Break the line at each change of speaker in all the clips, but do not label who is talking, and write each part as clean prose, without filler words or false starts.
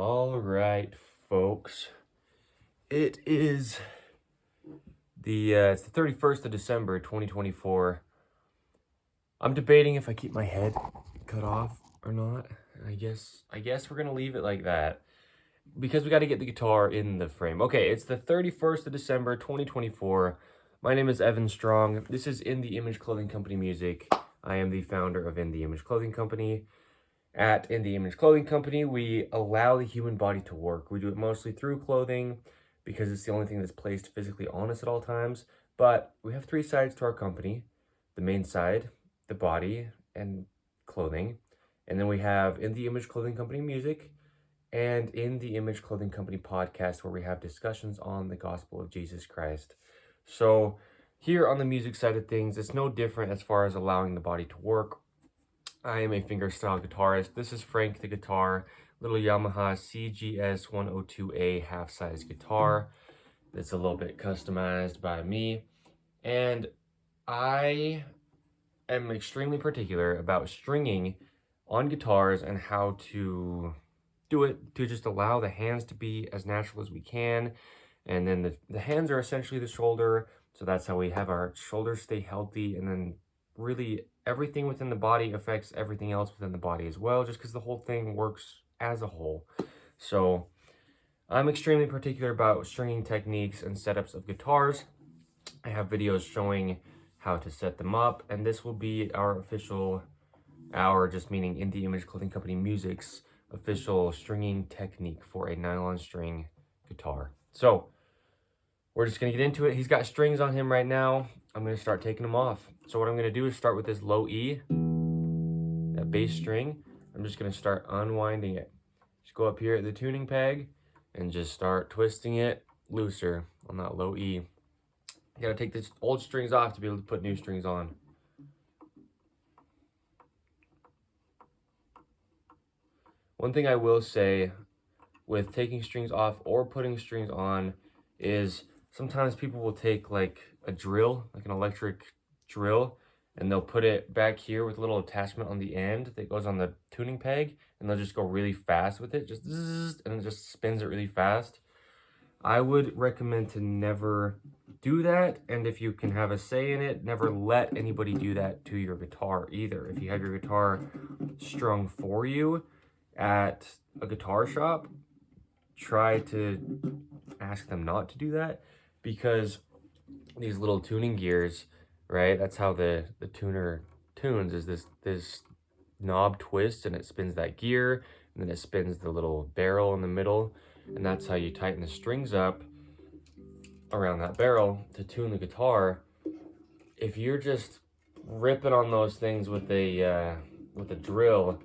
All right, folks. It is it's the 31st of December, 2024. I'm debating if I keep my head cut off or not. I guess we're gonna leave it like that because we got to get the guitar in the frame. Okay, it's the 31st of December, 2024. My name is Evan Strong. This is In the Image Clothing Company Music. I am the founder of In the Image Clothing Company. At In the Image Clothing Company, we allow the human body to work. We do it mostly through clothing because it's the only thing that's placed physically on us at all times. But we have three sides to our company: the main side, the body, and clothing. And then we have In the Image Clothing Company Music and In the Image Clothing Company Podcast, where we have discussions on the gospel of Jesus Christ. So here on the music side of things, it's no different as far as allowing the body to work. I am a fingerstyle guitarist. This is Frank the guitar, little Yamaha CGS 102A half-size guitar. It's a little bit customized by me. And I am extremely particular about stringing on guitars and how to do it to just allow the hands to be as natural as we can. And then the hands are essentially the shoulder. So that's how we have our shoulders stay healthy. And then really everything within the body affects everything else within the body as well, just because the whole thing works as a whole. So I'm extremely particular about stringing techniques and setups of guitars. I have videos showing how to set them up, and this will be our official, just meaning In the Image Clothing Company Music's official stringing technique for a nylon string guitar. So we're just gonna get into it. He's got strings on him right now. I'm gonna start taking them off. So what I'm gonna do is start with this low E, that bass string. I'm just gonna start unwinding it. Just go up here at the tuning peg and just start twisting it looser on that low E. You gotta take these old strings off to be able to put new strings on. One thing I will say with taking strings off or putting strings on is sometimes people will take like a drill, like an electric drill, and they'll put it back here with a little attachment on the end that goes on the tuning peg, and they'll just go really fast with it, just zzz, and it just spins it really fast. I would recommend to never do that, and if you can have a say in it, never let anybody do that to your guitar either. If you have your guitar strung for you at a guitar shop, try to ask them not to do that, because these little tuning gears, right, that's how the tuner tunes, is this knob twists and it spins that gear, and then it spins the little barrel in the middle, and that's how you tighten the strings up around that barrel to tune the guitar. If you're just ripping on those things with a drill,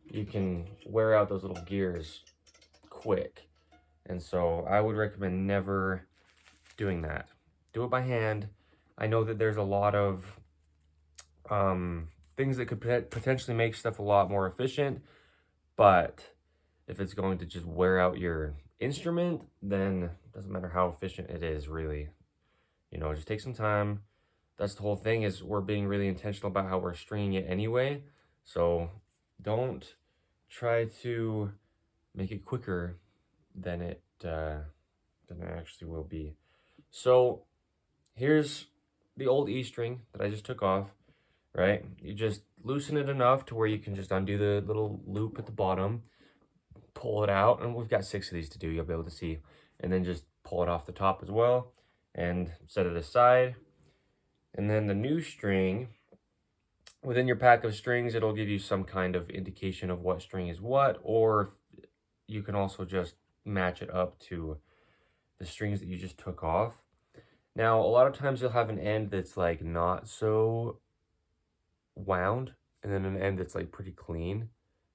you can wear out those little gears quick. And so I would recommend never doing that. Do it by hand. I know that there's a lot of things that could potentially make stuff a lot more efficient, but if it's going to just wear out your instrument, then it doesn't matter how efficient it is, really. You know, just take some time. That's the whole thing, is we're being really intentional about how we're stringing it anyway. So don't try to make it quicker than it actually will be. So here's the old E string that I just took off, right? You just loosen it enough to where you can just undo the little loop at the bottom, pull it out, and we've got 6 of these to do, you'll be able to see, and then just pull it off the top as well and set it aside. And then the new string, within your pack of strings, it'll give you some kind of indication of what string is what, or you can also just match it up to the strings that you just took off. Now, a lot of times you'll have an end that's like not so wound, and then an end that's like pretty clean,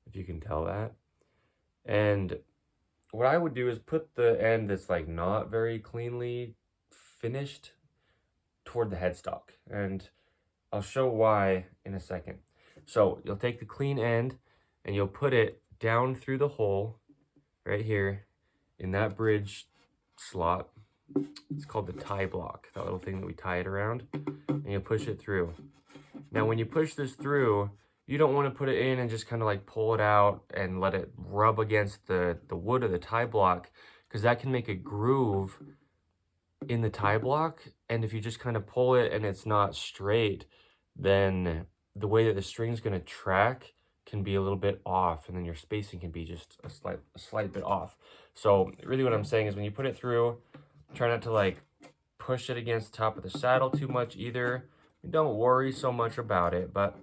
if you can tell that. And what I would do is put the end that's like not very cleanly finished toward the headstock, and I'll show why in a second. So you'll take the clean end and you'll put it down through the hole right here in that bridge slot. It's called the tie block, that little thing that we tie it around, and you push it through. Now when you push this through, you don't want to put it in and just kind of like pull it out and let it rub against the wood of the tie block, because that can make a groove in the tie block. And if you just kind of pull it and it's not straight, then the way that the string's going to track can be a little bit off, and then your spacing can be just a slight bit off. So really what I'm saying is when you put it through, try not to like push it against the top of the saddle too much either. Don't worry so much about it, but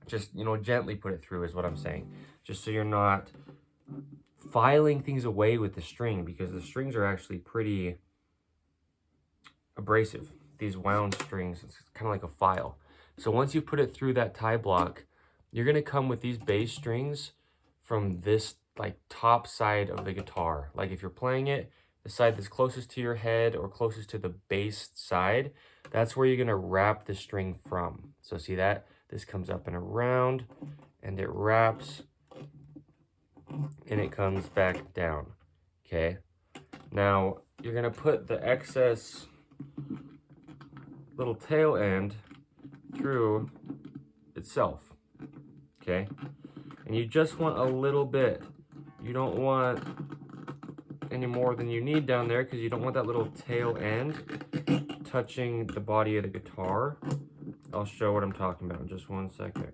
just, you know, gently put it through is what I'm saying. Just so you're not filing things away with the string, because the strings are actually pretty abrasive. These wound strings, it's kind of like a file. So once you put it through that tie block, you're going to come with these bass strings from this like top side of the guitar. Like if you're playing it, the side that's closest to your head or closest to the bass side, that's where you're going to wrap the string from. So see that? This comes up and around, and it wraps, and it comes back down. Okay? Now, you're going to put the excess little tail end through itself. Okay? And you just want a little bit. You don't want any more than you need down there, because you don't want that little tail end touching the body of the guitar. I'll show what I'm talking about in just one second.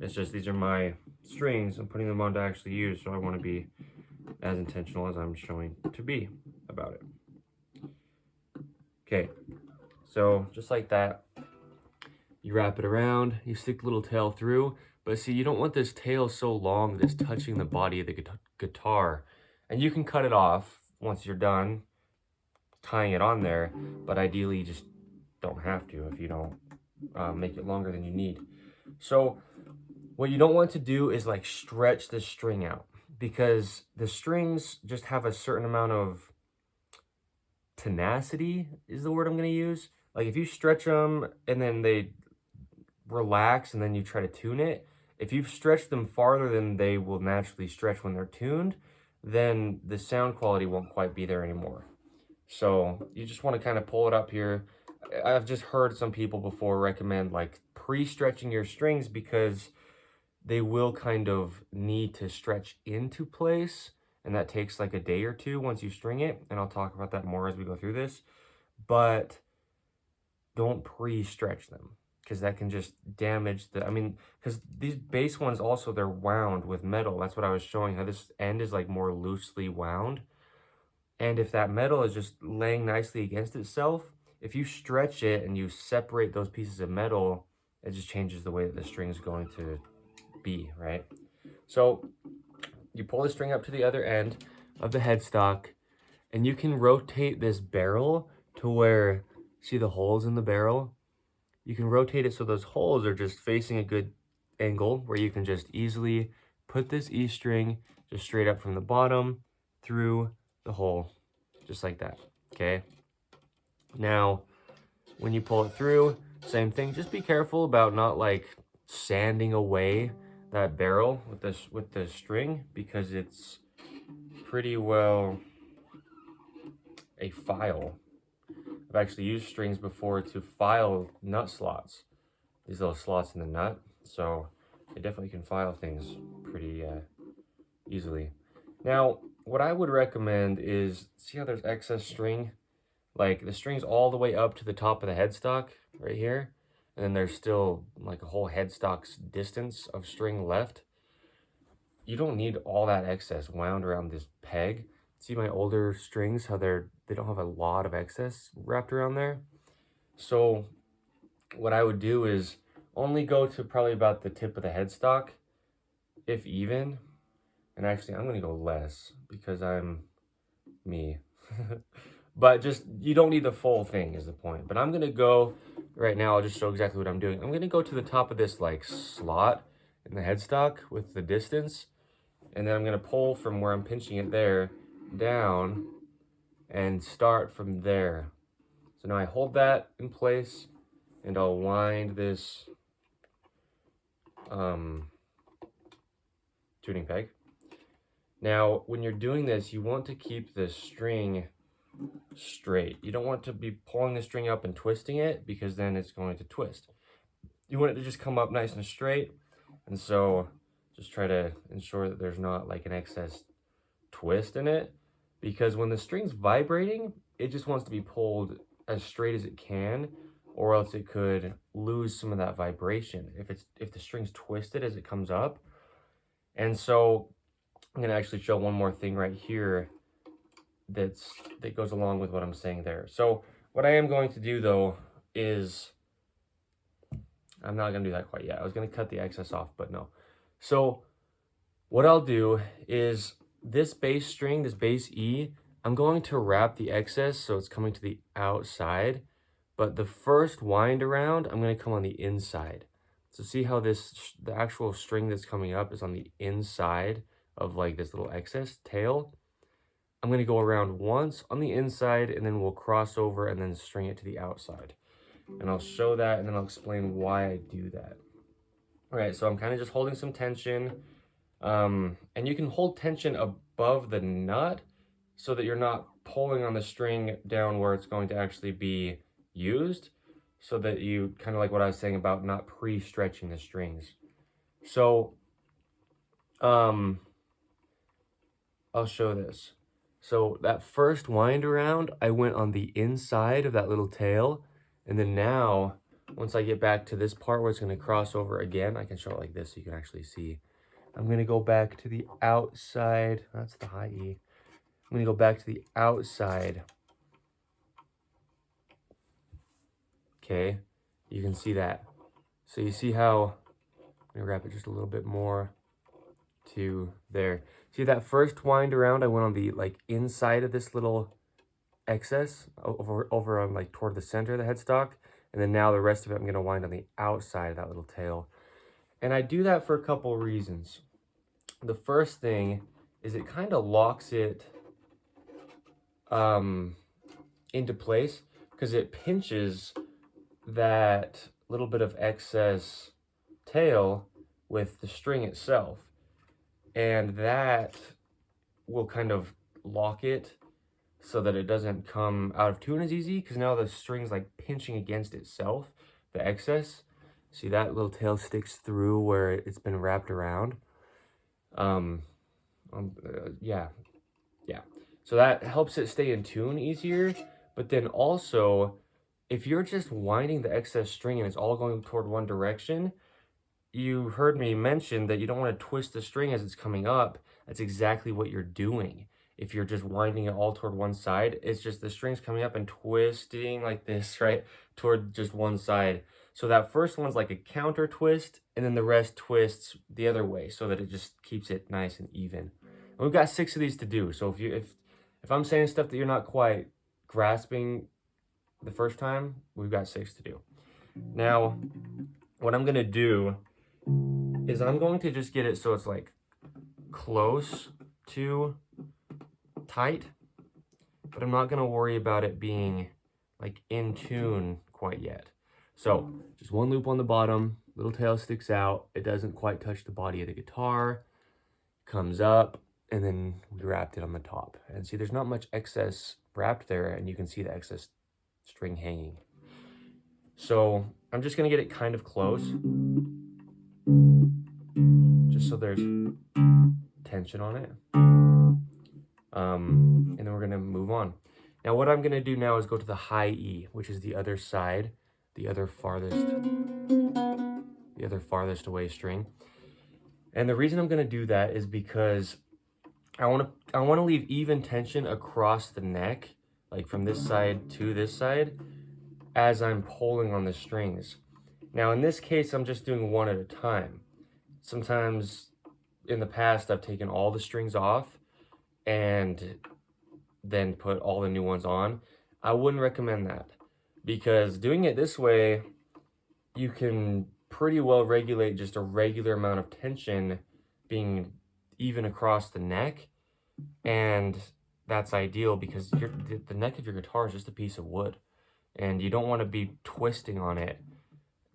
It's just, these are my strings. I'm putting them on to actually use, so I want to be as intentional as I'm showing to be about it. Okay, so just like that, you wrap it around, you stick the little tail through, but see, you don't want this tail so long that it's touching the body of the guitar. And you can cut it off once you're done tying it on there, but ideally you just don't have to if you don't make it longer than you need. So what you don't want to do is like stretch the string out, because the strings just have a certain amount of tenacity is the word I'm going to use. Like if you stretch them and then they relax and then you try to tune it, if you've stretched them farther than they will naturally stretch when they're tuned, then the sound quality won't quite be there anymore. So you just want to kind of pull it up here. I've just heard some people before recommend like pre-stretching your strings, because they will kind of need to stretch into place, and that takes like a day or two once you string it, and I'll talk about that more as we go through this. But don't pre-stretch them, because that can just damage the, because these bass ones also, they're wound with metal. That's what I was showing, how this end is like more loosely wound. And if that metal is just laying nicely against itself, if you stretch it and you separate those pieces of metal, it just changes the way that the string is going to be, right? So you pull the string up to the other end of the headstock, and you can rotate this barrel to where, see the holes in the barrel? You can rotate it so those holes are just facing a good angle, where you can just easily put this E string just straight up from the bottom through the hole, just like that. Okay, now when you pull it through, same thing, just be careful about not like sanding away that barrel with the string, because it's pretty well a file. I've actually used strings before to file nut slots, these little slots in the nut, so it definitely can file things pretty easily. Now, what I would recommend is, see how there's excess string? Like the string's all the way up to the top of the headstock right here, and then there's still like a whole headstock's distance of string left. You don't need all that excess wound around this peg. See my older strings, how they don't have a lot of excess wrapped around there. So what I would do is only go to probably about the tip of the headstock, if even. And actually, I'm going to go less, because I'm me. But just, you don't need the full thing is the point. But I'm going to go, right now, I'll just show exactly what I'm doing. I'm going to go to the top of this like slot in the headstock with the distance. And then I'm going to pull from where I'm pinching it there down and start from there. So now I hold that in place, and I'll wind this tuning peg. Now, when you're doing this, you want to keep the string straight. You don't want to be pulling the string up and twisting it, because then it's going to twist. You want it to just come up nice and straight. And so just try to ensure that there's not like an excess twist in it, because when the string's vibrating, it just wants to be pulled as straight as it can, or else it could lose some of that vibration if the string's twisted as it comes up. And so I'm gonna actually show one more thing right here that goes along with what I'm saying there. So what I am going to do though is, I'm not gonna do that quite yet. I was gonna cut the excess off, but no. So what I'll do is this bass string, this bass E, I'm going to wrap the excess so it's coming to the outside, but the first wind around, I'm gonna come on the inside. So see how the actual string that's coming up is on the inside of like this little excess tail? I'm gonna go around once on the inside and then we'll cross over and then string it to the outside. And I'll show that and then I'll explain why I do that. All right, so I'm kind of just holding some tension. And you can hold tension above the nut so that you're not pulling on the string down where it's going to actually be used, so that you kind of like what I was saying about not pre-stretching the strings. So I'll show this. So that first wind around, I went on the inside of that little tail, and then now once I get back to this part where it's going to cross over again, I can show it like this so you can actually see. I'm going to go back to the outside. That's the high E. I'm going to go back to the outside. Okay, you can see that. So you see how, let me wrap it just a little bit more to there. See that first wind around, I went on the like inside of this little excess over on like toward the center of the headstock. And then now the rest of it, I'm going to wind on the outside of that little tail. And I do that for a couple reasons. The first thing is it kind of locks it into place, because it pinches that little bit of excess tail with the string itself. And that will kind of lock it so that it doesn't come out of tune as easy, because now the string's like pinching against itself, the excess. See that little tail sticks through where it's been wrapped around. Yeah. So that helps it stay in tune easier. But then also, if you're just winding the excess string and it's all going toward one direction, you heard me mention that you don't want to twist the string as it's coming up. That's exactly what you're doing. If you're just winding it all toward one side, it's just the string's coming up and twisting like this, right? Toward just one side. So that first one's like a counter twist, and then the rest twists the other way so that it just keeps it nice and even. And we've got 6 of these to do. So if I'm saying stuff that you're not quite grasping the first time, we've got 6 to do. Now, what I'm gonna do is I'm going to just get it so it's like close to tight, but I'm not gonna worry about it being like in tune quite yet. So just one loop on the bottom, little tail sticks out, it doesn't quite touch the body of the guitar, comes up, and then we wrapped it on the top. And see, there's not much excess wrapped there, and you can see the excess string hanging. So I'm just gonna get it kind of close, just so there's tension on it. And then we're gonna move on. Now what I'm gonna do now is go to the high E, which is the other side, the other farthest away string. And the reason I'm gonna do that is because I wanna leave even tension across the neck, like from this side to this side, as I'm pulling on the strings. Now in this case, I'm just doing one at a time. Sometimes in the past, I've taken all the strings off and then put all the new ones on. I wouldn't recommend that, because doing it this way, you can pretty well regulate just a regular amount of tension being even across the neck. And that's ideal, because the neck of your guitar is just a piece of wood, and you don't want to be twisting on it.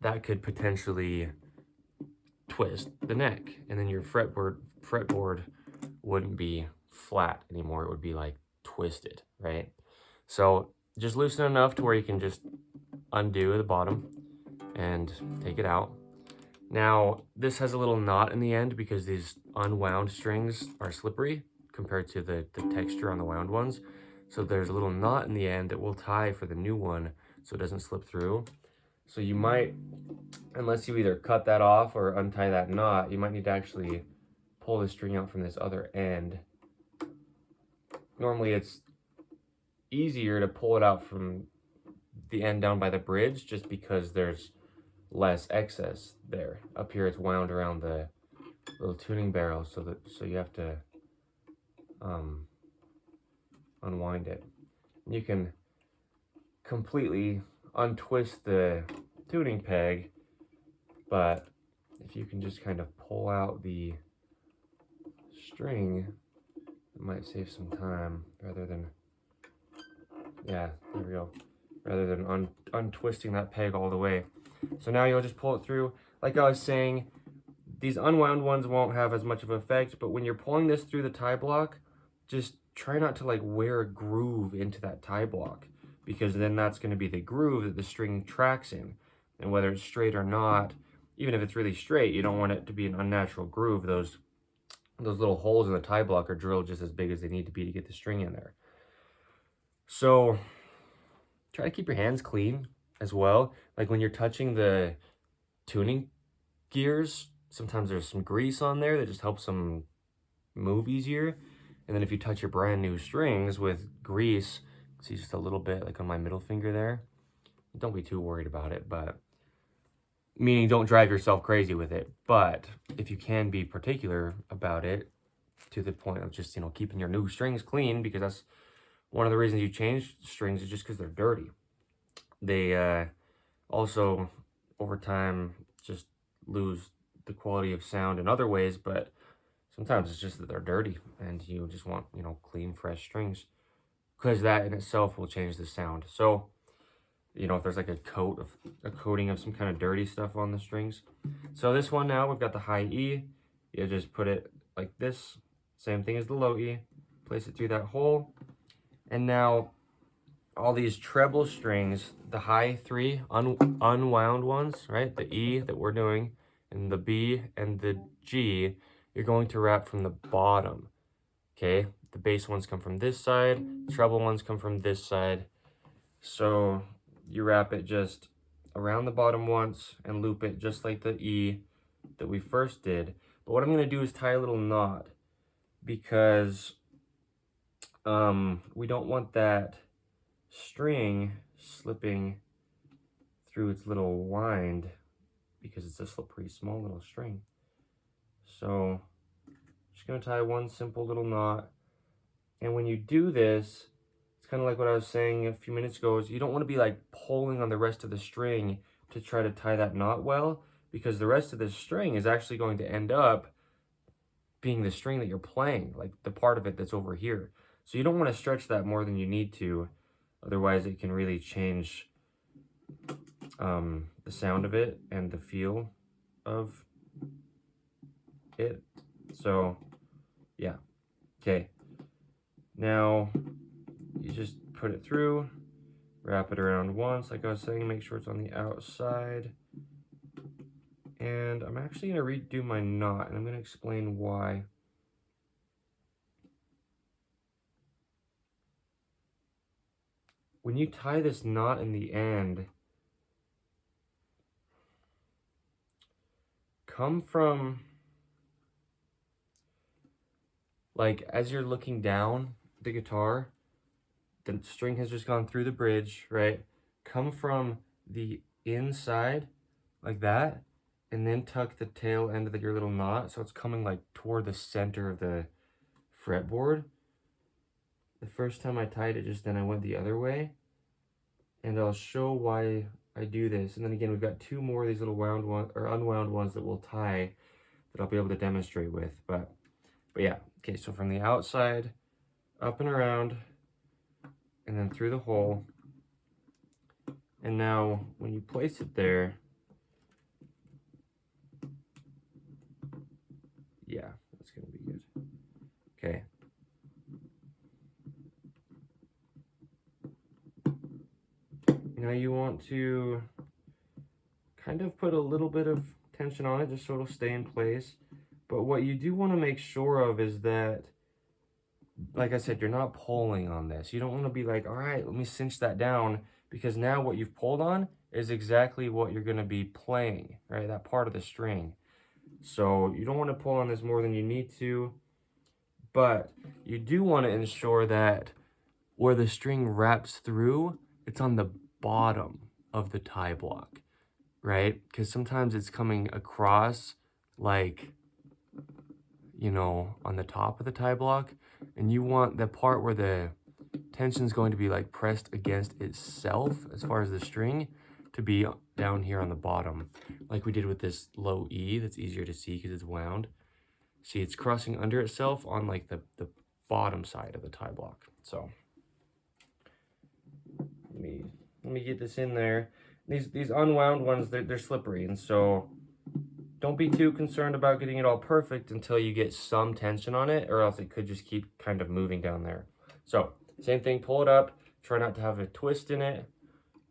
That could potentially twist the neck, and then your fretboard wouldn't be flat anymore. It would be like twisted, right? So just loosen enough to where you can just undo the bottom and take it out. Now, this has a little knot in the end because these unwound strings are slippery compared to the texture on the wound ones. So there's a little knot in the end that will tie for the new one so it doesn't slip through. So you might, unless you either cut that off or untie that knot, you might need to actually pull the string out from this other end. Normally it's easier to pull it out from the end down by the bridge just because there's less excess there. Up here it's wound around the little tuning barrel, so you have to unwind it. You can completely untwist the tuning peg, but if you can just kind of pull out the string, it might save some time rather than, yeah, there we go, rather than untwisting that peg all the way. So now you'll just pull it through. Like I was saying, these unwound ones won't have as much of an effect, but when you're pulling this through the tie block, just try not to like wear a groove into that tie block, because then that's going to be the groove that the string tracks in. And whether it's straight or not, even if it's really straight, you don't want it to be an unnatural groove. Those little holes in the tie block are drilled just as big as they need to be to get the string in there. So try to keep your hands clean as well. Like when you're touching the tuning gears, sometimes there's some grease on there that just helps them move easier. And then if you touch your brand new strings with grease, see just a little bit like on my middle finger there, don't be too worried about it, but meaning don't drive yourself crazy with it. But if you can be particular about it to the point of just, keeping your new strings clean, because that's one of the reasons you change strings is just because they're dirty. They also over time just lose the quality of sound in other ways, but sometimes it's just that they're dirty and you just want, clean, fresh strings, because that in itself will change the sound. So, if there's like a coating of some kind of dirty stuff on the strings. So this one now, we've got the high E. You just put it like this, same thing as the low E, place it through that hole. And now all these treble strings, the high three unwound ones, right? The E that we're doing, and the B and the G, you're going to wrap from the bottom, okay? The bass ones come from this side, the treble ones come from this side. So you wrap it just around the bottom once and loop it just like the E that we first did. But what I'm gonna do is tie a little knot, because we don't want that string slipping through its little wind, because it's a slippery small little string. So just gonna tie one simple little knot. And when you do this, it's kind of like what I was saying a few minutes ago, is you don't want to be like pulling on the rest of the string to try to tie that knot well, because the rest of the string is actually going to end up being the string that you're playing, like the part of it that's over here. So you don't want to stretch that more than you need to, otherwise it can really change the sound of it and the feel of it. So yeah, okay. Now you just put it through, wrap it around once, like I was saying, make sure it's on the outside. And I'm actually gonna redo my knot, and I'm gonna explain why. When you tie this knot in the end, come from, like, as you're looking down the guitar, the string has just gone through the bridge, right? Come from the inside like that, and then tuck the tail end of your little knot so it's coming like toward the center of the fretboard. The first time I tied it, just then I went the other way, and I'll show why I do this. And then again, we've got two more of these little wound one or unwound ones that we'll tie that I'll be able to demonstrate with. But yeah, okay, so from the outside, up and around, and then through the hole. And now when you place it there, yeah, that's gonna be good. Okay. Now you want to kind of put a little bit of tension on it just so it'll stay in place. But what you do want to make sure of is that, like I said, you're not pulling on this. You don't want to be like, all right, let me cinch that down, because now what you've pulled on is exactly what you're going to be playing, right? That part of the string. So you don't want to pull on this more than you need to, but you do want to ensure that where the string wraps through, it's on the bottom of the tie block, right? Because sometimes it's coming across like, you know, on the top of the tie block, and you want the part where the tension is going to be like pressed against itself as far as the string to be down here on the bottom, like we did with this low E. That's easier to see because it's wound. See, it's crossing under itself on like the bottom side of the tie block. So let me get this in there. These unwound ones, they're slippery, and so don't be too concerned about getting it all perfect until you get some tension on it, or else it could just keep kind of moving down there. So same thing, pull it up, try not to have a twist in it,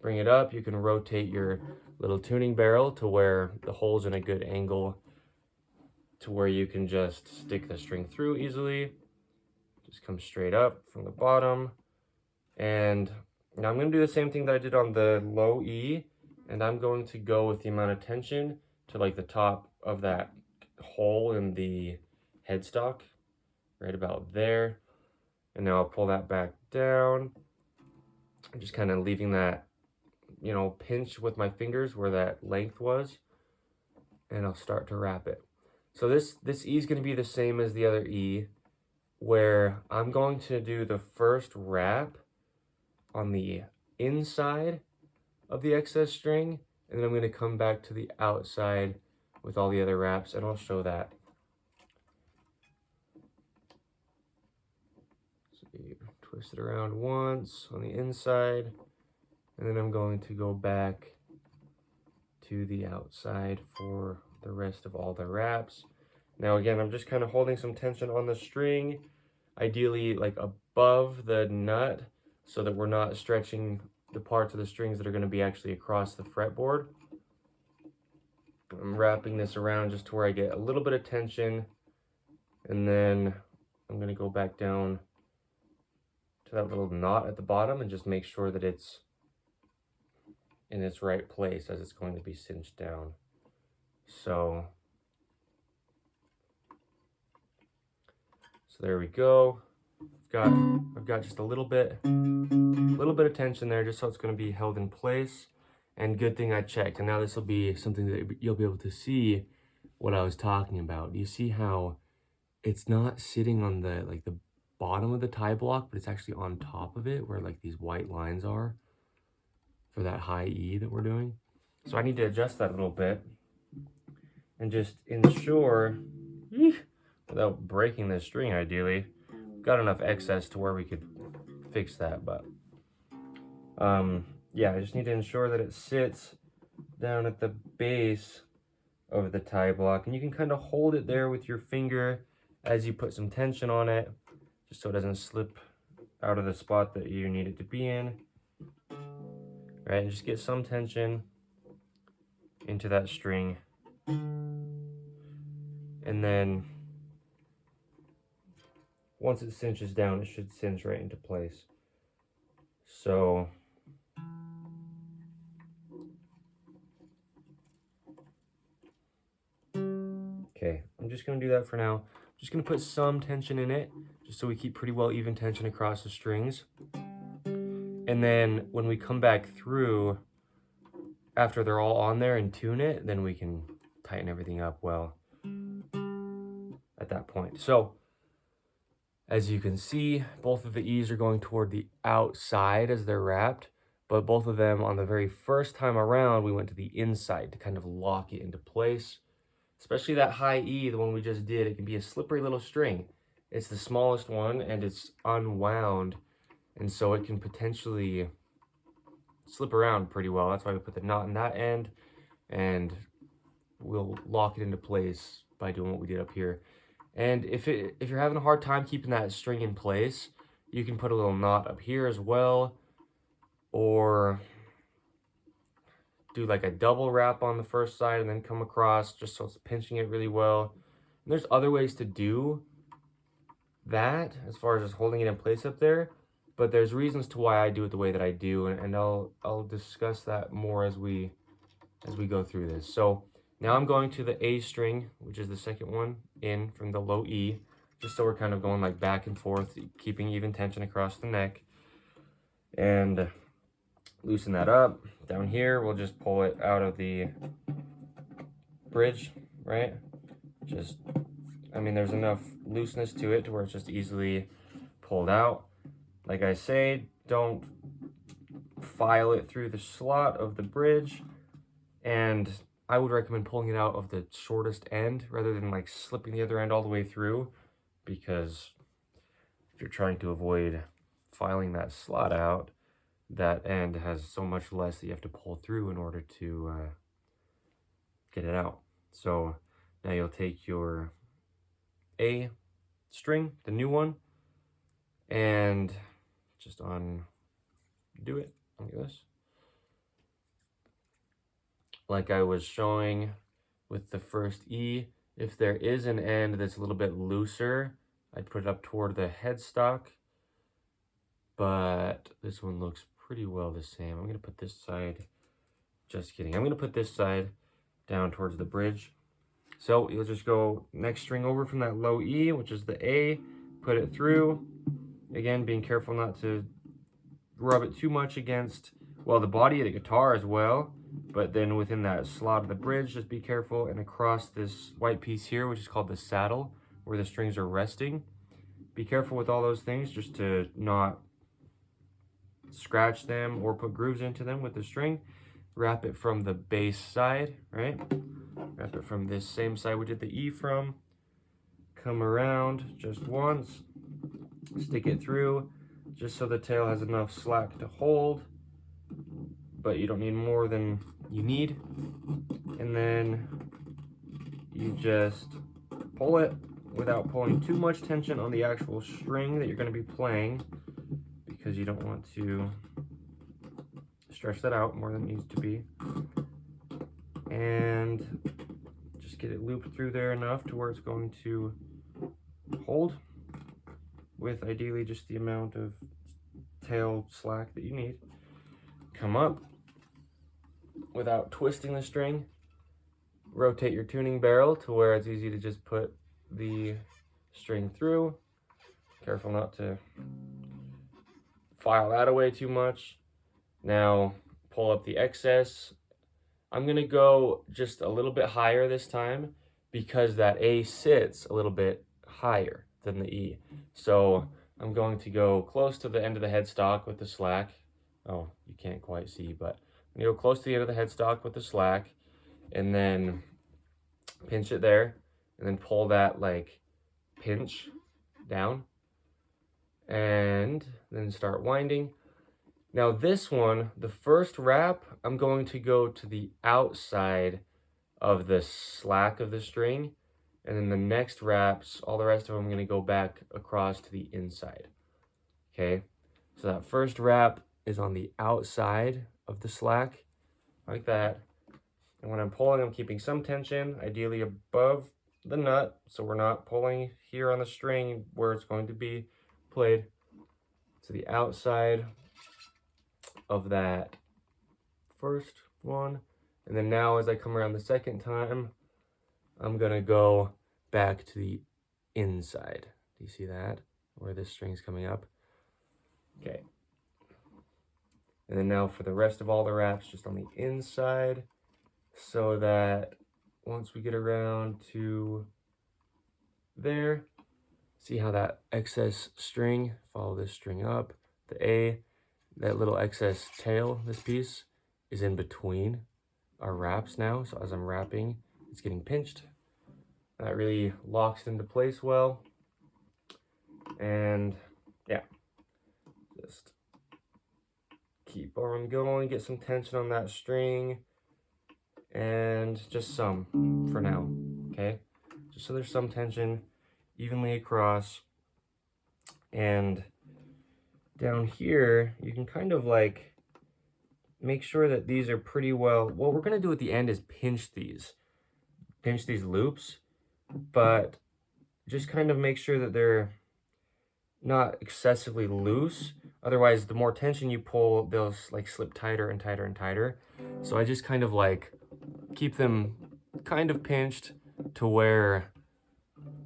bring it up. You can rotate your little tuning barrel to where the hole's in a good angle to where you can just stick the string through easily. Just come straight up from the bottom. And now I'm going to do the same thing that I did on the low E, and I'm going to go with the amount of tension to like the top of that hole in the headstock, right about there. And now I'll pull that back down. I'm just kind of leaving that, you know, pinch with my fingers where that length was, and I'll start to wrap it. So this E is going to be the same as the other E, where I'm going to do the first wrap on the inside of the excess string, and then I'm going to come back to the outside with all the other wraps, and I'll show that. So you twist it around once on the inside, and then I'm going to go back to the outside for the rest of all the wraps. Now again, I'm just kind of holding some tension on the string, ideally like above the nut, so that we're not stretching the parts of the strings that are going to be actually across the fretboard. I'm wrapping this around just to where I get a little bit of tension, and then I'm going to go back down to that little knot at the bottom and just make sure that it's in its right place as it's going to be cinched down. So there we go. I've got just a little bit of tension there, just so it's going to be held in place. And good thing I checked. And now this will be something that you'll be able to see what I was talking about. You see how it's not sitting on the the bottom of the tie block, but it's actually on top of it, where like these white lines are for that high E that we're doing. So I need to adjust that a little bit and just ensure, without breaking the string ideally, got enough excess to where we could fix that. But yeah, I just need to ensure that it sits down at the base of the tie block, and you can kind of hold it there with your finger as you put some tension on it, just so it doesn't slip out of the spot that you need it to be in. Right, and just get some tension into that string, and then once it cinches down, it should cinch right into place. So okay, I'm just going to do that for now. I'm just going to put some tension in it, just so we keep pretty well even tension across the strings. And then when we come back through, after they're all on there, and tune it, then we can tighten everything up well at that point. So as you can see, both of the E's are going toward the outside as they're wrapped, but both of them on the very first time around, we went to the inside to kind of lock it into place. Especially that high E, the one we just did, it can be a slippery little string. It's the smallest one, and it's unwound, and so it can potentially slip around pretty well. That's why we put the knot in that end, and we'll lock it into place by doing what we did up here. And if you're having a hard time keeping that string in place, you can put a little knot up here as well, or do like a double wrap on the first side and then come across just so it's pinching it really well. And there's other ways to do that as far as just holding it in place up there, but there's reasons to why I do it the way that I do, and I'll discuss that more as we go through this. So now I'm going to the A string, which is the second one in from the low E, just so we're kind of going like back and forth, keeping even tension across the neck, and loosen that up. Down here, we'll just pull it out of the bridge, right? Just, I mean, there's enough looseness to it to where it's just easily pulled out. Like I say, don't file it through the slot of the bridge, and I would recommend pulling it out of the shortest end rather than like slipping the other end all the way through, because if you're trying to avoid filing that slot out, that end has so much less that you have to pull through in order to get it out. So now you'll take your A string, the new one, and just undo it like this. Like I was showing with the first E, if there is an end that's a little bit looser, I'd put it up toward the headstock, but this one looks pretty well the same. I'm gonna put this side, just kidding, I'm gonna put this side down towards the bridge. So you'll just go next string over from that low E, which is the A, put it through. Again, being careful not to rub it too much against, well, the body of the guitar as well, but then within that slot of the bridge, just be careful, and across this white piece here, which is called the saddle, where the strings are resting. Be careful with all those things just to not scratch them or put grooves into them with the string. Wrap it from the bass side, right? Wrap it from this same side we did the E from. Come around just once, stick it through, just so the tail has enough slack to hold, but you don't need more than you need. And then you just pull it without pulling too much tension on the actual string that you're going to be playing, because you don't want to stretch that out more than it needs to be. And just get it looped through there enough to where it's going to hold, with ideally just the amount of tail slack that you need. Come up without twisting the string. Rotate your tuning barrel to where it's easy to just put the string through. Careful not to file that away too much. Now pull up the excess. I'm gonna go just a little bit higher this time because that A sits a little bit higher than the E. So I'm going to go close to the end of the headstock with the slack. Oh, you can't quite see, but I'm gonna go close to the end of the headstock with the slack, and then pinch it there, and then pull that like pinch down, and then start winding. Now this one, the first wrap, I'm going to go to the outside of the slack of the string, and then the next wraps, all the rest of them, I'm going to go back across to the inside. Okay, so that first wrap is on the outside of the slack, like that. And when I'm pulling, I'm keeping some tension, ideally above the nut, so we're not pulling here on the string where it's going to be played. To the outside of that first one. And then now as I come around the second time, I'm gonna go back to the inside. Do you see that? Where this string's coming up? Okay. And then now for the rest of all the wraps, just on the inside, so that once we get around to there, see how that excess string, follow this string up, the A, that little excess tail, this piece, is in between our wraps now. So as I'm wrapping, it's getting pinched. That really locks into place well. And yeah, just keep on going, get some tension on that string, and just some for now, okay? Just so there's some tension evenly across. And down here, you can kind of like make sure that these are pretty well, what we're gonna do at the end is pinch these loops, but just kind of make sure that they're not excessively loose. Otherwise, the more tension you pull, they'll like slip tighter and tighter and tighter. So I just kind of like keep them kind of pinched to where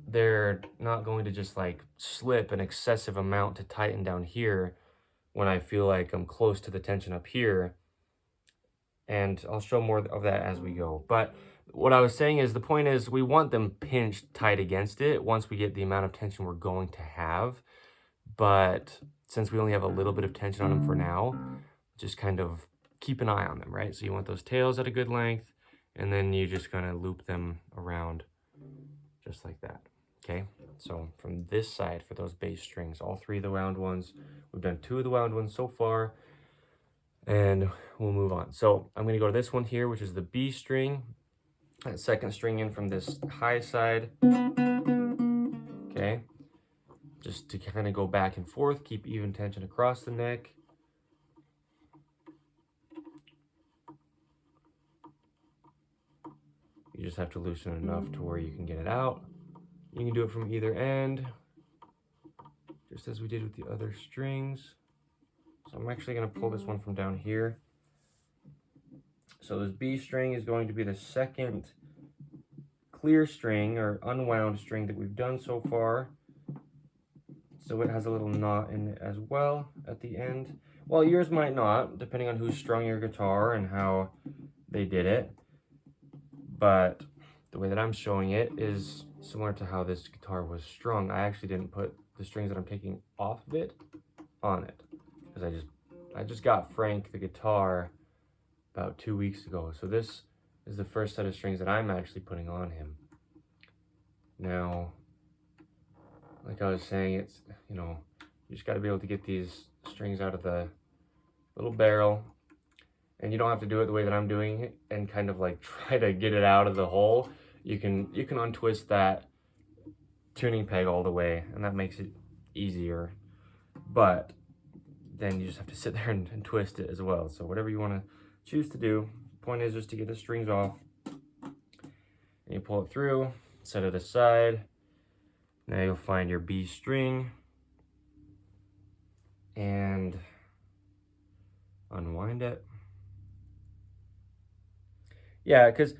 they're not going to just like slip an excessive amount to tighten down here when I feel like I'm close to the tension up here. And I'll show more of that as we go. But what I was saying is, the point is we want them pinched tight against it once we get the amount of tension we're going to have. But since we only have a little bit of tension on them for now, just kind of keep an eye on them, right? So you want those tails at a good length, and then you just kind of loop them around just like that, okay? So from this side for those bass strings, all 3 of the wound ones, we've done 2 of the wound ones so far, and we'll move on. So I'm gonna go to this one here, which is the B string, that 2nd string in from this high side, okay? Just to kind of go back and forth, keep even tension across the neck. You just have to loosen it enough to where you can get it out. You can do it from either end, just as we did with the other strings. So I'm actually going to pull this one from down here. So this B string is going to be the 2nd clear string or unwound string that we've done so far. So it has a little knot in it as well at the end. Well, yours might not, depending on who strung your guitar and how they did it. But the way that I'm showing it is similar to how this guitar was strung. I actually didn't put the strings that I'm taking off of it on it, because I just got Frank the guitar about 2 weeks ago. So this is the first set of strings that I'm actually putting on him. Now, like I was saying, it's, you know, you just got to be able to get these strings out of the little barrel, and you don't have to do it the way that I'm doing it and kind of like try to get it out of the hole. You can untwist that tuning peg all the way, and that makes it easier, but then you just have to sit there and twist it as well. So whatever you want to choose to do, point is just to get the strings off, and you pull it through, set it aside. Now you'll find your B string and unwind it. Yeah, because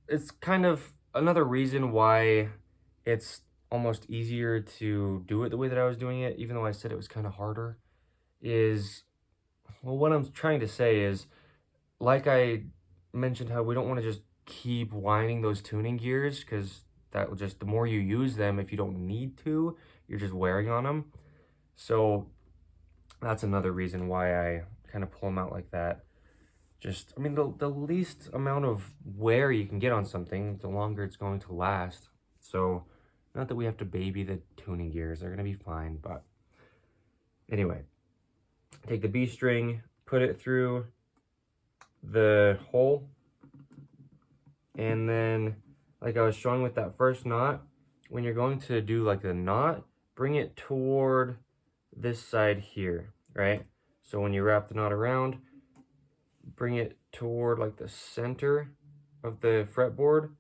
it's kind of another reason why it's almost easier to do it the way that I was doing it, even though I said it was kind of harder, is, well, what I'm trying to say is, like I mentioned, how we don't want to just keep winding those tuning gears, because that will just, the more you use them, if you don't need to, you're just wearing on them. So that's another reason why I kind of pull them out like that. Just, I mean, the least amount of wear you can get on something, the longer it's going to last. So not that we have to baby the tuning gears, they're going to be fine. But anyway, take the B string, put it through the hole, and then, like I was showing with that first knot, when you're going to do like the knot, bring it toward this side here, right? So when you wrap the knot around, bring it toward like the center of the fretboard,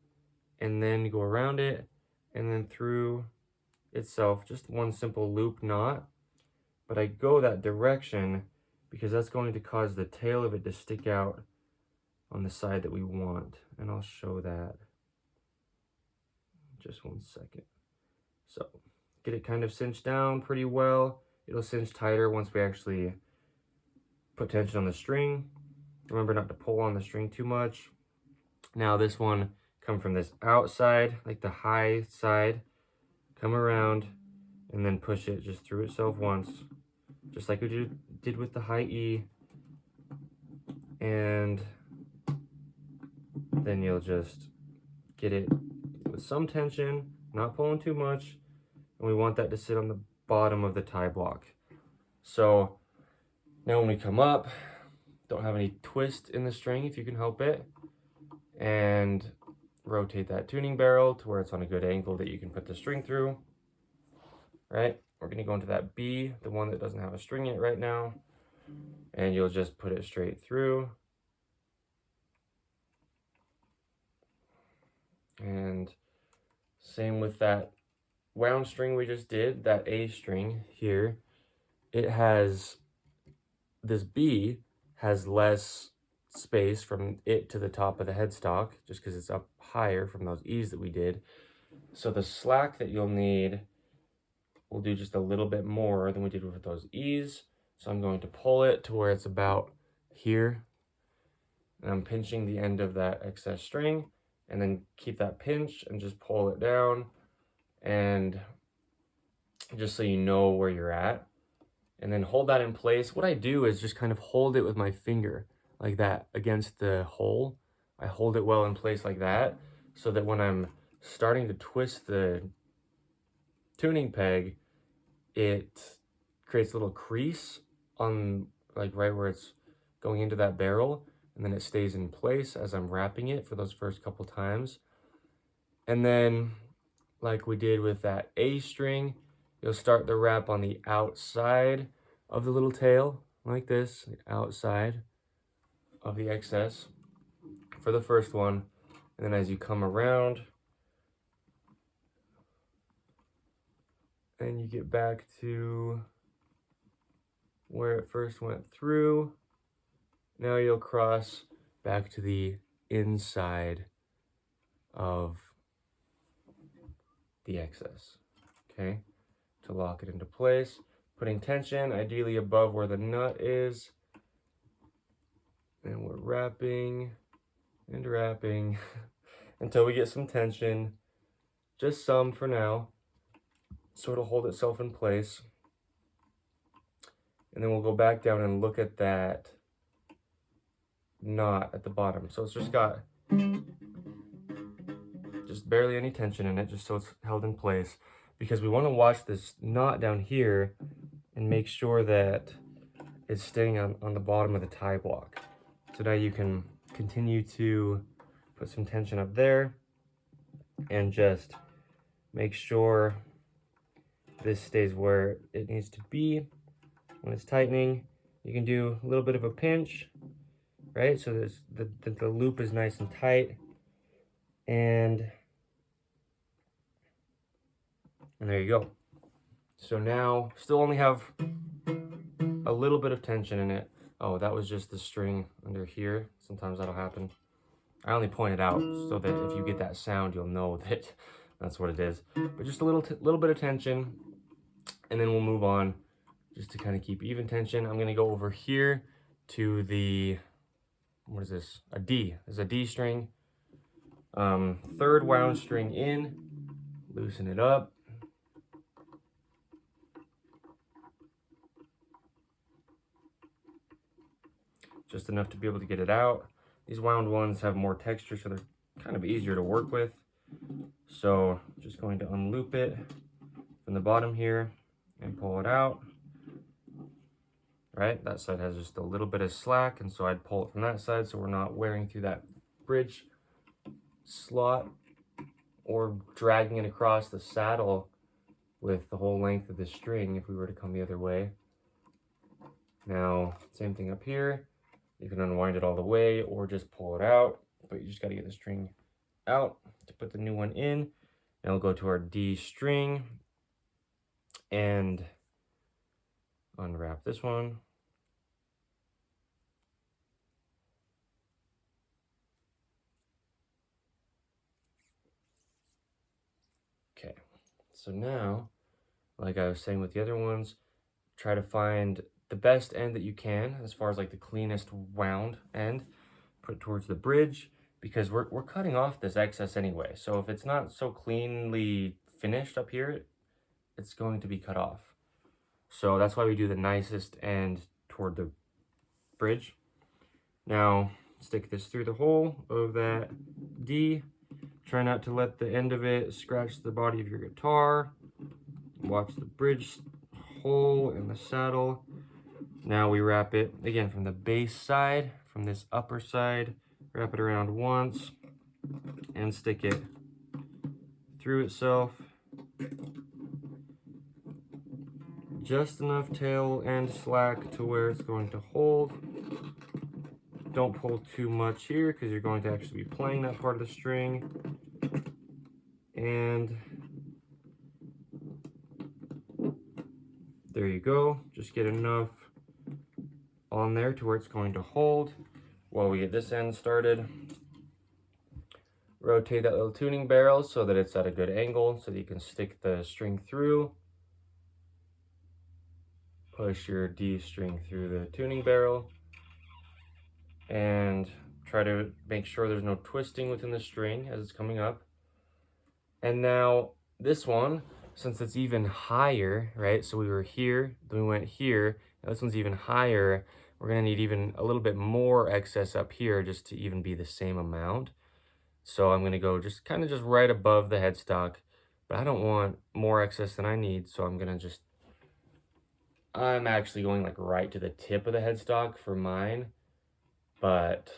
and then go around it, and then through itself, just one simple loop knot. But I go that direction because that's going to cause the tail of it to stick out on the side that we want, and I'll show that just 1 second. So get it kind of cinched down pretty well. It'll cinch tighter once we actually put tension on the string. Remember not to pull on the string too much. Now this one, come from this outside, like the high side, come around, and then push it just through itself once, just like we did with the high E. And then you'll just get it with some tension, not pulling too much, and we want that to sit on the bottom of the tie block. So now when we come up, don't have any twist in the string if you can help it, and rotate that tuning barrel to where it's on a good angle that you can put the string through, right? We're gonna go into that B, the one that doesn't have a string in it right now, and you'll just put it straight through. And same with that wound string we just did, that A string here. It has, this B has less space from it to the top of the headstock, just because it's up higher from those E's that we did. So the slack that you'll need, we'll do just a little bit more than we did with those E's. So I'm going to pull it to where it's about here. And I'm pinching the end of that excess string, and then keep that pinch and just pull it down. And just so you know where you're at. And then hold that in place. What I do is just kind of hold it with my finger like that against the hole. I hold it well in place like that, so that when I'm starting to twist the tuning peg, it creates a little crease on, like, right where it's going into that barrel, and then it stays in place as I'm wrapping it for those first couple times. And then, like we did with that A string, you'll start the wrap on the outside of the little tail, like this, the outside of the excess for the first one. And then as you come around and you get back to where it first went through, now you'll cross back to the inside of the excess, okay? To lock it into place, putting tension ideally above where the nut is. And we're wrapping and wrapping until we get some tension, just some for now, so it'll hold itself in place. And then we'll go back down and look at that knot at the bottom. So it's just got just barely any tension in it, just so it's held in place, because we want to watch this knot down here and make sure that it's staying on the bottom of the tie block. So now you can continue to put some tension up there and just make sure this stays where it needs to be. When it's tightening, you can do a little bit of a pinch, right? So that the loop is nice and tight. And there you go. So now, still only have a little bit of tension in it. Oh, that was just the string under here. Sometimes that'll happen. I only point it out so that if you get that sound, you'll know that that's what it is. But just a little bit of tension, and then we'll move on just to kind of keep even tension. I'm gonna go over here to the, what is this? A D. There's a D string. Third wound string in, loosen it up. Just enough to be able to get it out. These wound ones have more texture, so they're kind of easier to work with. So just going to unloop it from the bottom here and pull it out. Right, that side has just a little bit of slack, and so I'd pull it from that side so we're not wearing through that bridge slot or dragging it across the saddle with the whole length of the string if we were to come the other way. Now, same thing up here. You can unwind it all the way or just pull it out, but you just got to get the string out to put the new one in. And we'll go to our D string and unwrap this one. Okay, so now, like I was saying with the other ones, try to find the best end that you can, as far as like the cleanest wound end, put it towards the bridge, because we're cutting off this excess anyway. So if it's not so cleanly finished up here, it's going to be cut off. So that's why we do the nicest end toward the bridge. Now, stick this through the hole of that D. Try not to let the end of it scratch the body of your guitar. Watch the bridge hole in the saddle. Now we wrap it, again, from the base side, from this upper side, wrap it around once, and stick it through itself, just enough tail end slack to where it's going to hold. Don't pull too much here because you're going to actually be playing that part of the string. And there you go. Just get enough on there to where it's going to hold while we get this end started. Rotate that little tuning barrel so that it's at a good angle so that you can stick the string through. Push your D string through the tuning barrel and try to make sure there's no twisting within the string as it's coming up. And now this one, since it's even higher, right? So we were here, then we went here, and this one's even higher. We're gonna need even a little bit more excess up here just to even be the same amount. So I'm gonna go just kind of just right above the headstock, but I don't want more excess than I need. So I'm actually going like right to the tip of the headstock for mine. But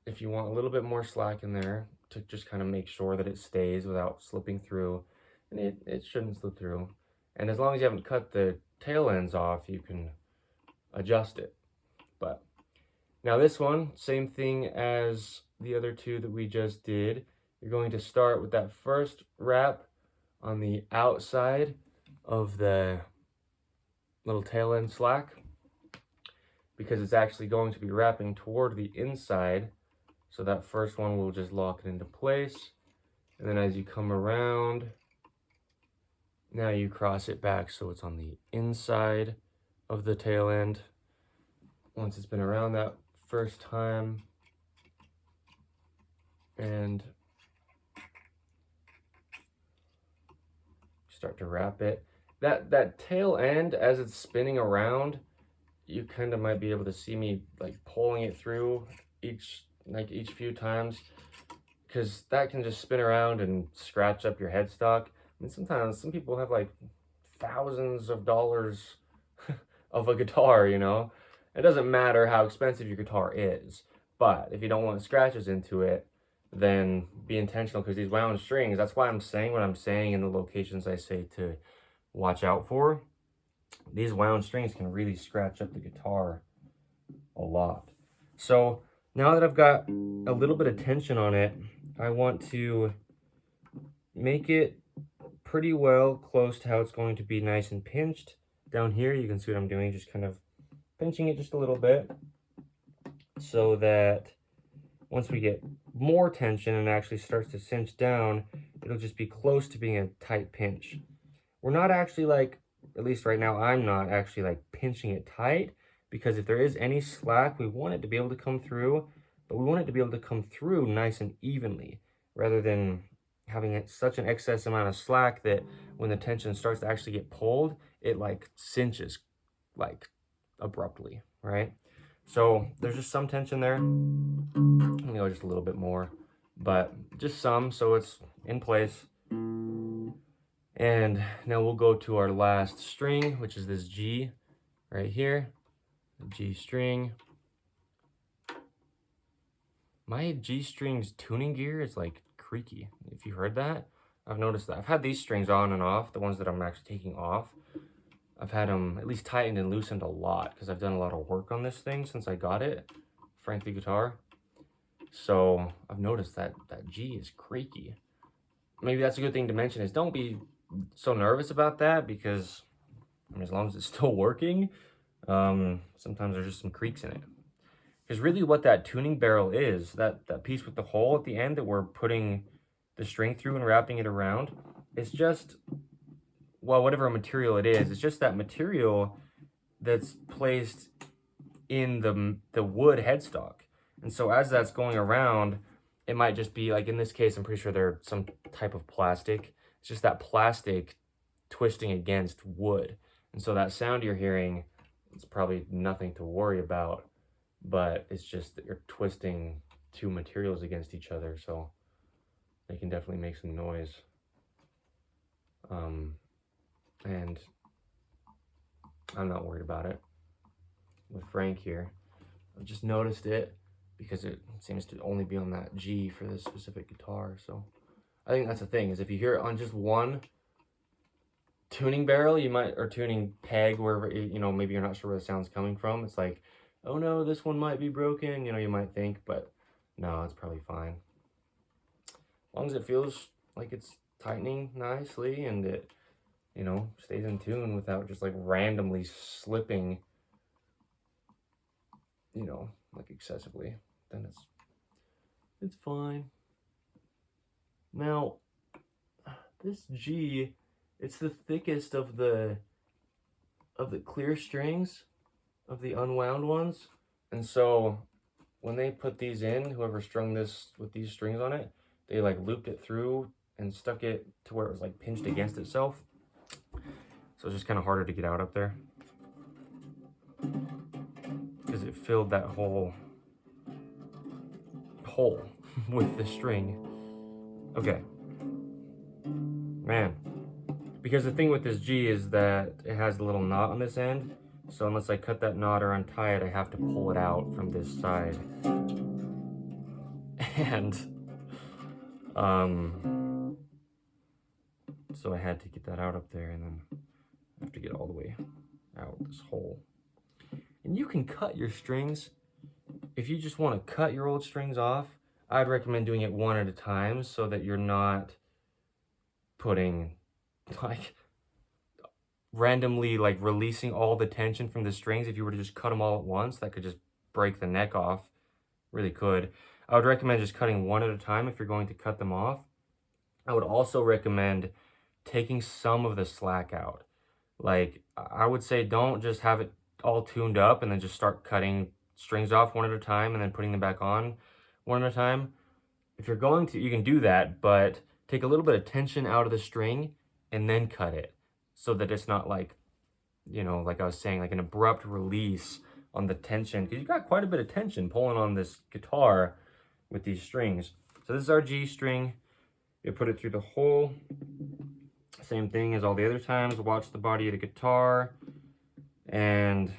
if you want a little bit more slack in there to just kind of make sure that it stays without slipping through, and it shouldn't slip through. And as long as you haven't cut the tail ends off, you can adjust it. But now this one, same thing as the other two that we just did. You're going to start with that first wrap on the outside of the little tail end slack, because it's actually going to be wrapping toward the inside. So that first one will just lock it into place. And then as you come around, now you cross it back so it's on the inside of the tail end. Once it's been around that first time, and start to wrap it. That tail end, as it's spinning around, you kind of might be able to see me like pulling it through each few times, because that can just spin around and scratch up your headstock. I mean, sometimes some people have like thousands of dollars of a guitar, you know. It doesn't matter how expensive your guitar is, but if you don't want scratches into it, then be intentional, because these wound strings, that's why I'm saying what I'm saying in the locations I say to watch out for. These wound strings can really scratch up the guitar a lot. So now that I've got a little bit of tension on it, I want to make it pretty well close to how it's going to be nice and pinched. Down here, you can see what I'm doing, just kind of pinching it just a little bit so that once we get more tension and it actually starts to cinch down, it'll just be close to being a tight pinch. We're not actually like, at least right now, I'm not actually like pinching it tight, because if there is any slack, we want it to be able to come through, but we want it to be able to come through nice and evenly, rather than having such an excess amount of slack that when the tension starts to actually get pulled, it like cinches like abruptly, right? So there's just some tension there. I'm gonna go just a little bit more, but just some, so it's in place. And now we'll go to our last string, which is this G right here, the G string. My G string's tuning gear is like creaky. If you heard that, I've noticed that. I've had these strings on and off, the ones that I'm actually taking off. I've had them at least tightened and loosened a lot, because I've done a lot of work on this thing since I got it, Frankly guitar. So I've noticed that that G is creaky. Maybe that's a good thing to mention, is don't be so nervous about that, because I mean, as long as it's still working, sometimes there's just some creaks in it. Because really what that tuning barrel is, that piece with the hole at the end that we're putting the string through and wrapping it around, it's just, well, whatever material it is, it's just that material that's placed in the wood headstock. And so as that's going around, it might just be, like in this case, I'm pretty sure they're some type of plastic. It's just that plastic twisting against wood. And so that sound you're hearing, it's probably nothing to worry about, but it's just that you're twisting two materials against each other, so they can definitely make some noise. And I'm not worried about it. With Frank here, I've just noticed it because it seems to only be on that G for this specific guitar. So I think that's the thing, is if you hear it on just one tuning barrel, you might, or tuning peg, wherever, you know, maybe you're not sure where the sound's coming from. It's like, oh no, this one might be broken, you know, you might think, but no, it's probably fine. As long as it feels like it's tightening nicely and it, you know, stays in tune without just like randomly slipping, you know, like excessively, then it's fine. Now, this G, it's the thickest of the clear strings, of the unwound ones. And so when they put these in, whoever strung this with these strings on it, they like looped it through and stuck it to where it was like pinched against itself. So it's just kind of harder to get out up there because it filled that whole hole with the string. Okay. Man. Because the thing with this G is that it has a little knot on this end. So unless I cut that knot or untie it, I have to pull it out from this side. And so I had to get that out up there, and then I have to get all the way out this hole. And you can cut your strings. If you just want to cut your old strings off, I'd recommend doing it one at a time so that you're not putting like randomly like releasing all the tension from the strings. If you were to just cut them all at once, that could just break the neck off. Really could. I would recommend just cutting one at a time if you're going to cut them off. I would also recommend taking some of the slack out. Like, I would say don't just have it all tuned up and then just start cutting strings off one at a time and then putting them back on one at a time. If you're going to, you can do that, but take a little bit of tension out of the string and then cut it so that it's not like, you know, like I was saying, like an abrupt release on the tension, because you've got quite a bit of tension pulling on this guitar with these strings. So this is our G string. You put it through the hole. Same thing as all the other times. Watch the body of the guitar and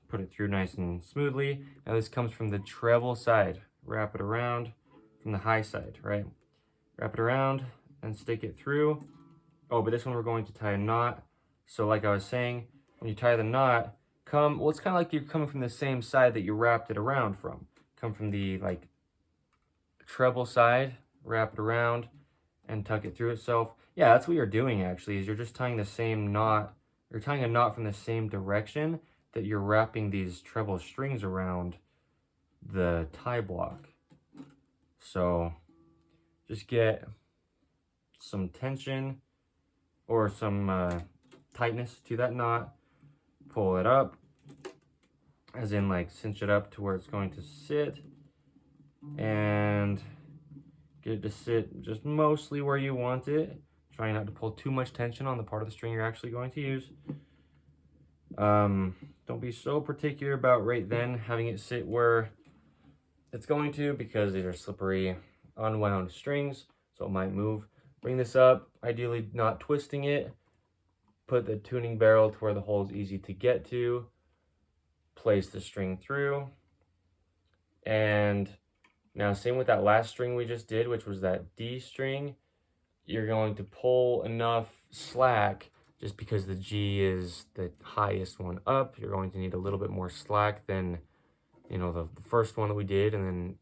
put it through nice and smoothly. Now this comes from the treble side. Wrap it around from the high side, right? Wrap it around and stick it through. Oh, but this one we're going to tie a knot. So like I was saying, when you tie the knot, well, it's kind of like you're coming from the same side that you wrapped it around from. Come from the like treble side, wrap it around and tuck it through itself. Yeah, that's what you're doing actually, is you're just tying the same knot. You're tying a knot from the same direction that you're wrapping these treble strings around the tie block. So just get some tension or some tightness to that knot, pull it up, as in like cinch it up to where it's going to sit, and get it to sit just mostly where you want it. Try not to pull too much tension on the part of the string you're actually going to use. Don't be so particular about right then having it sit where it's going to, because these are slippery, unwound strings, so it might move. Bring this up, ideally not twisting it. Put the tuning barrel to where the hole is easy to get to. Place the string through. And now same with that last string we just did, which was that D string. You're going to pull enough slack, just because the G is the highest one up. You're going to need a little bit more slack than, you know, the first one that we did, and then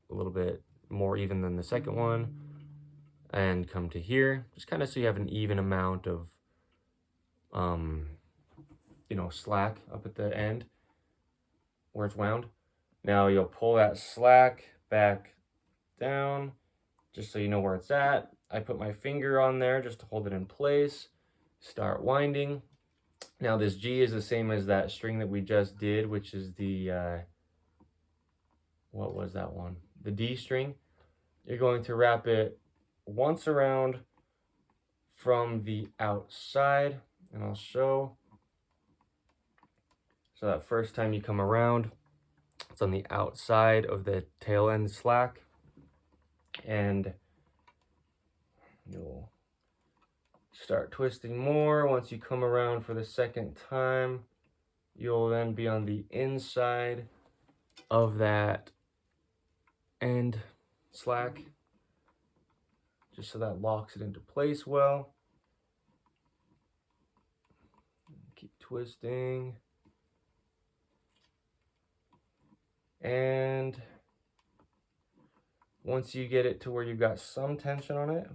a little bit more even than the second one. And come to here, just kind of so you have an even amount of, you know, slack up at the end where it's wound. Now you'll pull that slack back down, just so you know where it's at. I put my finger on there just to hold it in place. Start winding. Now this G is the same as that string that we just did, which is the, what was that one? The D string. You're going to wrap it once around from the outside, and I'll show. So that first time you come around, it's on the outside of the tail end slack, and you'll start twisting more. Once you come around for the second time, you'll then be on the inside of that end slack, just so that locks it into place well. keep twisting. And once you get it to where you've got some tension on it,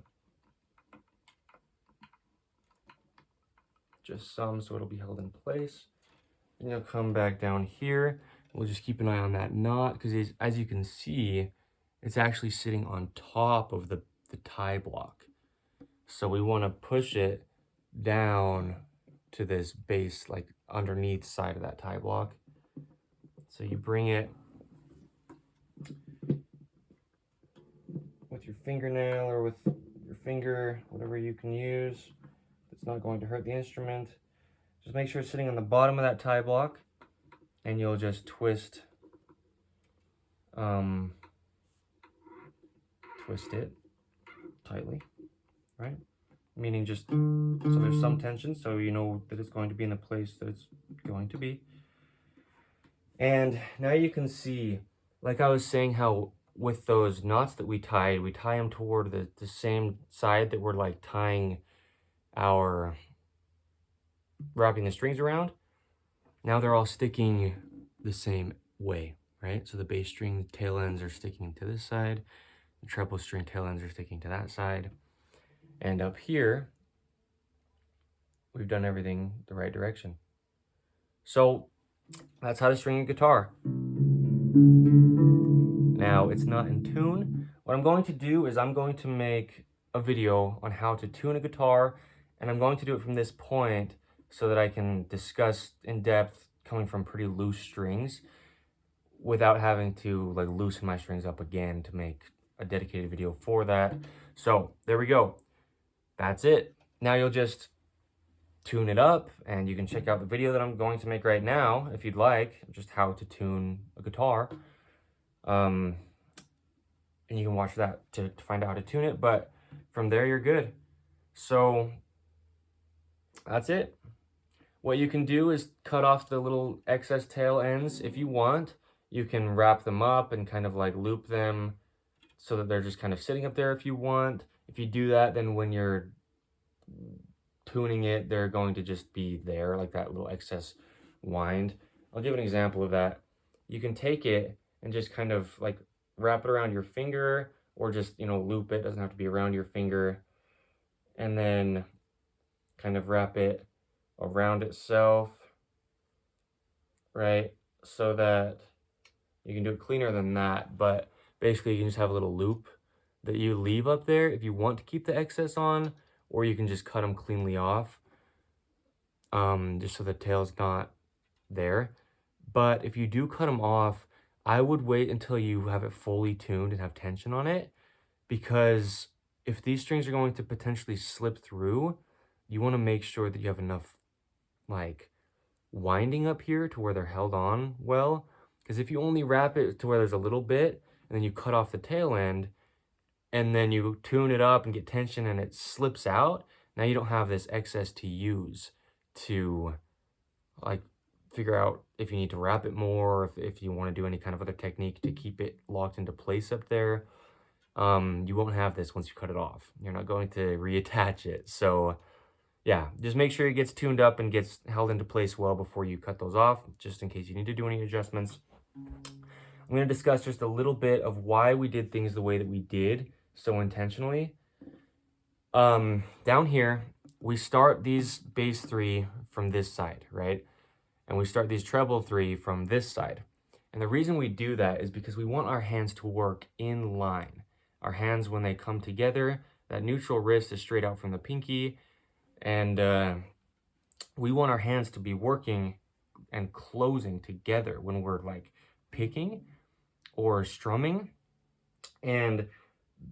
just some, so it'll be held in place. And you'll come back down here. We'll just keep an eye on that knot, because as you can see, it's actually sitting on top of the tie block. So we want to push it down to this base, like underneath side of that tie block. So you bring it with your fingernail or with your finger, whatever you can use. It's not going to hurt the instrument. Just make sure it's sitting on the bottom of that tie block, and you'll just twist it tightly, right? Meaning just so there's some tension, so you know that it's going to be in the place that it's going to be. And now you can see, like I was saying, how with those knots that we tie them toward the same side that we're like tying wrapping the strings around. Now they're all sticking the same way, right? So the bass string tail ends are sticking to this side, the treble string tail ends are sticking to that side. And up here, we've done everything the right direction. So that's how to string a guitar. Now, it's not in tune. What I'm going to do is I'm going to make a video on how to tune a guitar, and I'm going to do it from this point so that I can discuss in depth coming from pretty loose strings without having to like loosen my strings up again to make a dedicated video for that. So there we go. That's it. Now you'll just tune it up, and you can check out the video that I'm going to make right now if you'd like, just how to tune a guitar. And you can watch that to find out how to tune it, but from there you're good. So that's it. What you can do is cut off the little excess tail ends if you want. You can wrap them up and kind of like loop them so that they're just kind of sitting up there if you want. If you do that, then when you're tuning it, they're going to just be there, like that little excess wind. I'll give an example of that. You can take it and just kind of like wrap it around your finger, or just, you know, loop it. Doesn't have to be around your finger. And then kind of wrap it around itself, right? So that you can do it cleaner than that, but basically you can just have a little loop that you leave up there if you want to keep the excess on, or you can just cut them cleanly off, just so the tail's not there. But if you do cut them off, I would wait until you have it fully tuned and have tension on it, because if these strings are going to potentially slip through, you want to make sure that you have enough like winding up here to where they're held on well. Because if you only wrap it to where there's a little bit and then you cut off the tail end and then you tune it up and get tension and it slips out, now you don't have this excess to use to like figure out if you need to wrap it more, if you want to do any kind of other technique to keep it locked into place up there. You won't have this once you cut it off. You're not going to reattach it. So yeah, just make sure it gets tuned up and gets held into place well before you cut those off, just in case you need to do any adjustments. I'm going to discuss just a little bit of why we did things the way that we did so intentionally. Down here, we start these bass 3 from this side, right? And we start these treble 3 from this side. And the reason we do that is because we want our hands to work in line. Our hands, when they come together, that neutral wrist is straight out from the pinky, and we want our hands to be working and closing together when we're like picking or strumming. And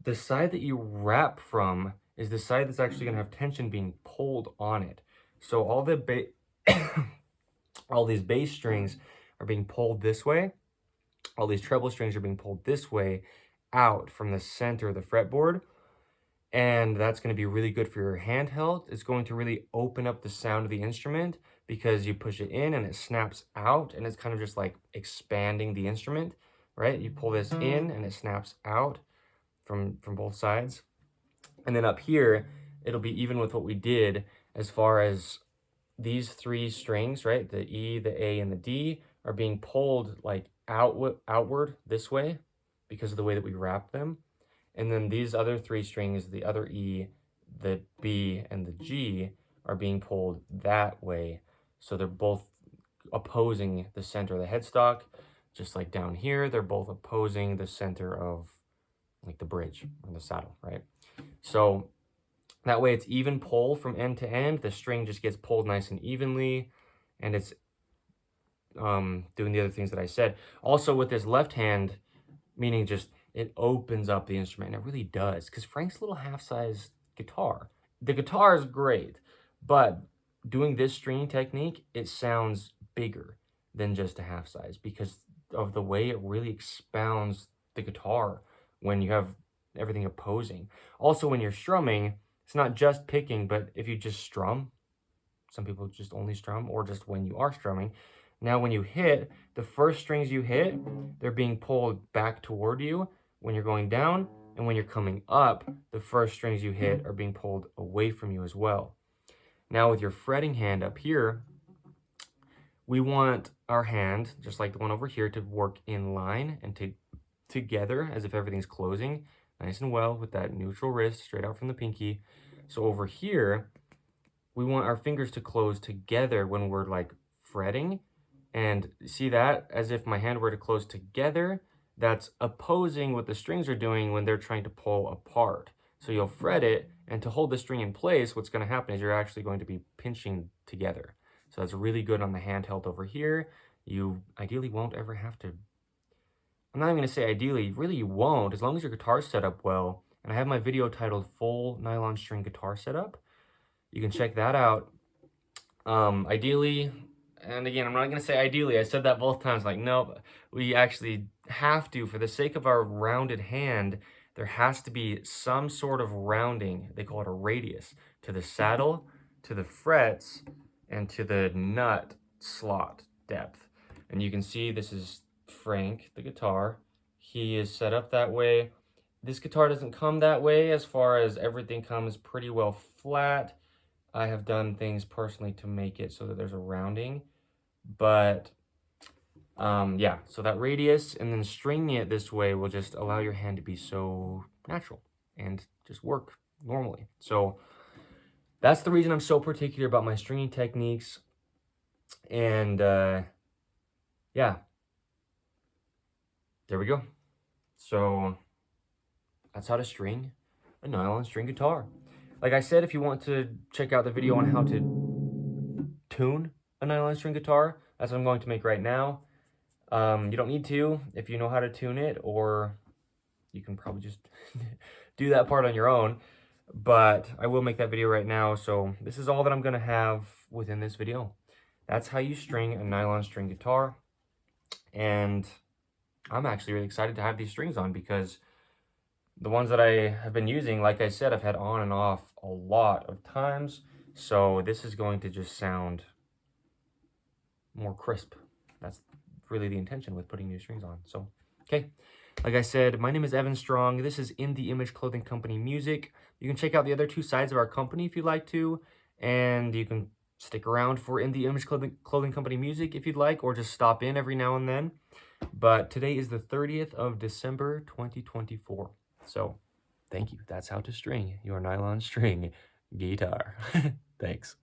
the side that you wrap from is the side that's actually going to have tension being pulled on it. So all these bass strings are being pulled this way. All these treble strings are being pulled this way out from the center of the fretboard. And that's going to be really good for your hand health. It's going to really open up the sound of the instrument because you push it in and it snaps out, and it's kind of just like expanding the instrument, right? You pull this in and it snaps out from both sides. And then up here, it'll be even with what we did as far as these three strings, right, the E, the A, and the D, are being pulled like outward this way because of the way that we wrap them. And then these other three strings, the other E, the B, and the G, are being pulled that way. So they're both opposing the center of the headstock. Just like down here, they're both opposing the center of like the bridge or the saddle, right? So that way it's even pull from end to end. The string just gets pulled nice and evenly, and it's doing the other things that I said. Also with this left hand, meaning just it opens up the instrument, and it really does, because Frank's little half-size guitar. The guitar is great, but doing this stringing technique, it sounds bigger than just a half-size because of the way it really expounds the guitar when you have everything opposing. Also, when you're strumming, it's not just picking, but if you just strum, some people just only strum, or just when you are strumming. Now, when you hit, the first strings you hit, they're being pulled back toward you when you're going down, and when you're coming up, the first strings you hit are being pulled away from you as well. Now, with your fretting hand up here, we want our hand, just like the one over here, to work in line and together as if everything's closing nice and well with that neutral wrist straight out from the pinky. So over here, we want our fingers to close together when we're like fretting. And see that as if my hand were to close together, that's opposing what the strings are doing when they're trying to pull apart. So you'll fret it, and to hold the string in place, what's going to happen is you're actually going to be pinching together. So that's really good on the handheld over here. You ideally won't ever have to, I'm not even going to say ideally, really you won't, as long as your guitar's set up well. And I have my video titled Full Nylon String Guitar Setup. You can check that out. Ideally, and again, I'm not going to say ideally, I said that both times, like, nope, we actually have to, for the sake of our rounded hand, there has to be some sort of rounding, they call it a radius, to the saddle, to the frets, and to the nut slot depth. And you can see this is Frank, the guitar. He is set up that way. This guitar doesn't come that way as far as everything comes pretty well flat. I have done things personally to make it so that there's a rounding, but yeah, so that radius and then stringing it this way will just allow your hand to be so natural and just work normally. So that's the reason I'm so particular about my stringing techniques. And yeah, there we go. So that's how to string a nylon string guitar. Like I said, if you want to check out the video on how to tune a nylon string guitar, that's what I'm going to make right now. You don't need to if you know how to tune it, or you can probably just do that part on your own. But I will make that video right now, so this is all that I'm going to have within this video. That's how you string a nylon string guitar. And I'm actually really excited to have these strings on, because the ones that I have been using, like I said, I've had on and off a lot of times. So this is going to just sound more crisp. That's really the intention with putting new strings on. So, okay. Like I said, my name is Evan Strong. This is In the Image Clothing Company Music. You can check out the other two sides of our company if you'd like to. And you can stick around for In the Image Clothing Company Music if you'd like, or just stop in every now and then. But today is the 30th of December, 2024. So, thank you. That's how to string your nylon string guitar. Thanks.